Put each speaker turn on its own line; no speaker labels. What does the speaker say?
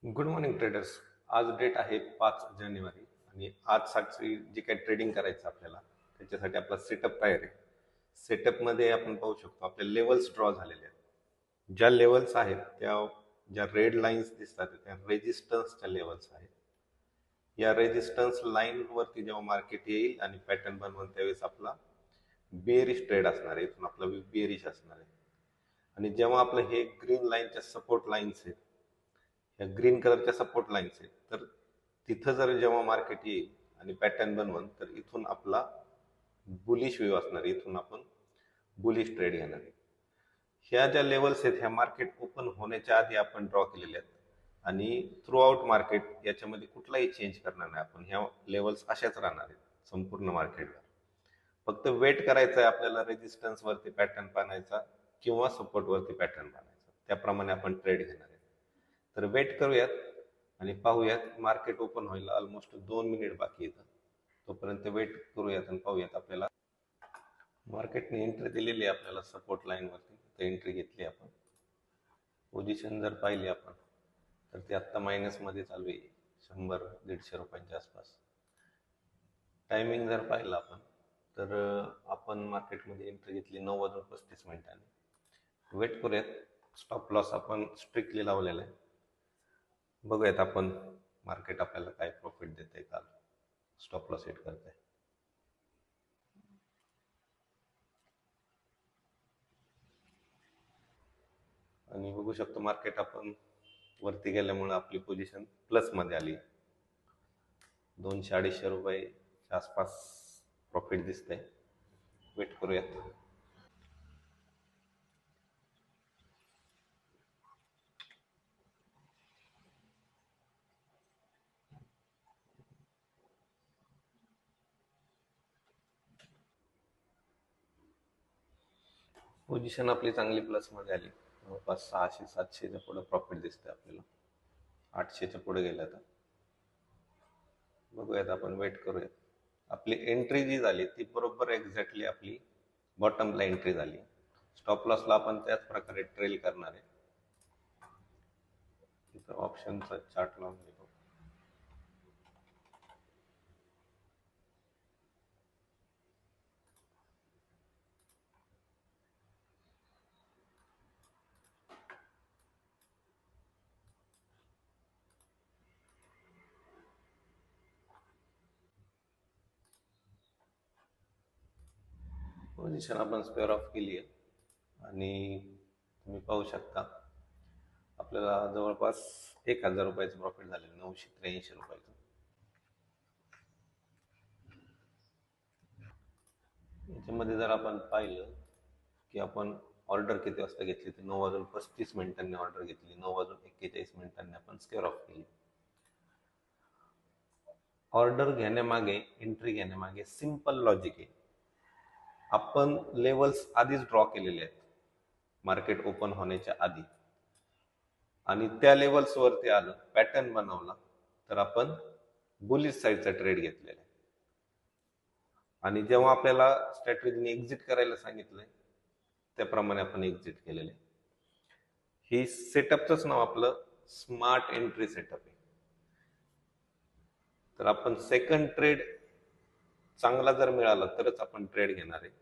Good morning traders. आज date आहे 5 जानेवारी आणि आजसाठी जे काही ट्रेडिंग करायचं आपल्याला त्याच्यासाठी आपला सेटअप तयार आहे. सेटअपमध्ये आपण पाहू शकतो आपले लेवल्स ड्रॉ झालेले आहेत. ज्या लेवल्स आहेत त्या ज्या रेड लाईन्स दिसतात त्या रेजिस्टन्सच्या लेवल्स आहेत. या रेजिस्टन्स लाईनवरती जेव्हा मार्केट येईल आणि पॅटर्न बनवून त्यावेळेस आपला बेरिश ट्रेड असणार आहे, इथून आपला बेरिश असणार आहे. आणि जेव्हा आपलं हे ग्रीन लाईनच्या सपोर्ट लाईन्स आहेत, या ग्रीन कलरच्या सपोर्ट लाईन्स आहेत, तर तिथं जर जेव्हा मार्केट येईल आणि पॅटर्न बनवून तर इथून आपला बुलिश व्ह्यू असणार, इथून आपण बुलिश ट्रेड घेणार. ह्या ज्या लेवल्स आहेत ह्या मार्केट ओपन होण्याच्या आधी आपण ड्रॉ केलेल्या आहेत आणि थ्रू आउट मार्केट याच्यामध्ये कुठलाही चेंज करणार नाही आपण. ह्या लेवल्स अशाच राहणार आहेत संपूर्ण मार्केटवर. फक्त वेट करायचं आहे आपल्याला, रेजिस्टन्स वरती पॅटर्न पाहायचा किंवा सपोर्ट वरती पॅटर्न पाहायचा, त्याप्रमाणे आपण ट्रेड घेणार आहे. तर वेट करूयात आणि पाहूयात. मार्केट ओपन व्हायला ऑलमोस्ट 2 मिनिट बाकी येतं, तोपर्यंत वेट करूयात आणि पाहूयात. आपल्याला मार्केटने एंट्री दिलेली आहे आपल्याला सपोर्ट लाईन वरती, तर एंट्री घेतली आपण. पोझिशन जर पाहिली आपण तर ती आत्ता मायनस मध्ये चालू आहे, 100-150 रुपयांच्या आसपास. टायमिंग जर पाहिलं आपण तर आपण मार्केटमध्ये एंट्री घेतली 9:35 वेट करूयात. स्टॉप लॉस आपण स्ट्रिक्टली लावलेला आहे. बघूयात आपण मार्केट आपल्याला काय प्रॉफिट देते काल. स्टॉप लॉस सेट करते आणि बघू शकतो मार्केट आपण वरती गेल्यामुळे आपली पोझिशन प्लस मध्ये आली. 200-250 रुपये आसपास प्रॉफिट दिसतंय. वेट करूयात. पोझिशन आपली चांगली प्लस मध्ये आली, जवळपास 600-700च्या पुढे प्रॉफिट दिसतंय आपल्याला. 800च्या पुढे गेलं तर बघूयात आपण. वेट करूयात. आपली एंट्री जी झाली ती बरोबर एक्झॅक्टली आपली बॉटमला एंट्री झाली. स्टॉप लॉसला आपण त्याच प्रकारे ट्रेल करणार आहे. तिथं ऑप्शनचा चार्ट लावून घेतो. पोझिशन आपण स्क्वेअर ऑफ केली आहे आणि तुम्ही पाहू शकता आपल्याला जवळपास 1000 रुपयाचं प्रॉफिट झालेलं, 983 रुपयाचं. याच्यामध्ये जर आपण पाहिलं की आपण ऑर्डर किती वाजता घेतली, तर 9:35 ऑर्डर घेतली, 9:41 आपण स्क्वेअर ऑफ केली. ऑर्डर घेण्यामागे, एंट्री घेण्यामागे सिंपल लॉजिक आहे. आपण लेवल्स आधीच ड्रॉ केलेले आहेत मार्केट ओपन होण्याच्या आधी, आणि त्या लेवल्स वरती आलं, पॅटर्न बनवला, तर आपण बुलिश साईडचा ट्रेड घेतलेला आहे. आणि जेव्हा आपल्याला स्ट्रॅटेजीने एक्झिट करायला सांगितलंय त्याप्रमाणे आपण एक्झिट केलेले. ही सेटअपचंच नाव आपलं स्मार्ट एंट्री सेटअप आहे. तर आपण सेकंड ट्रेड चांगला जर मिळाला तरच आपण ट्रेड घेणार आहे.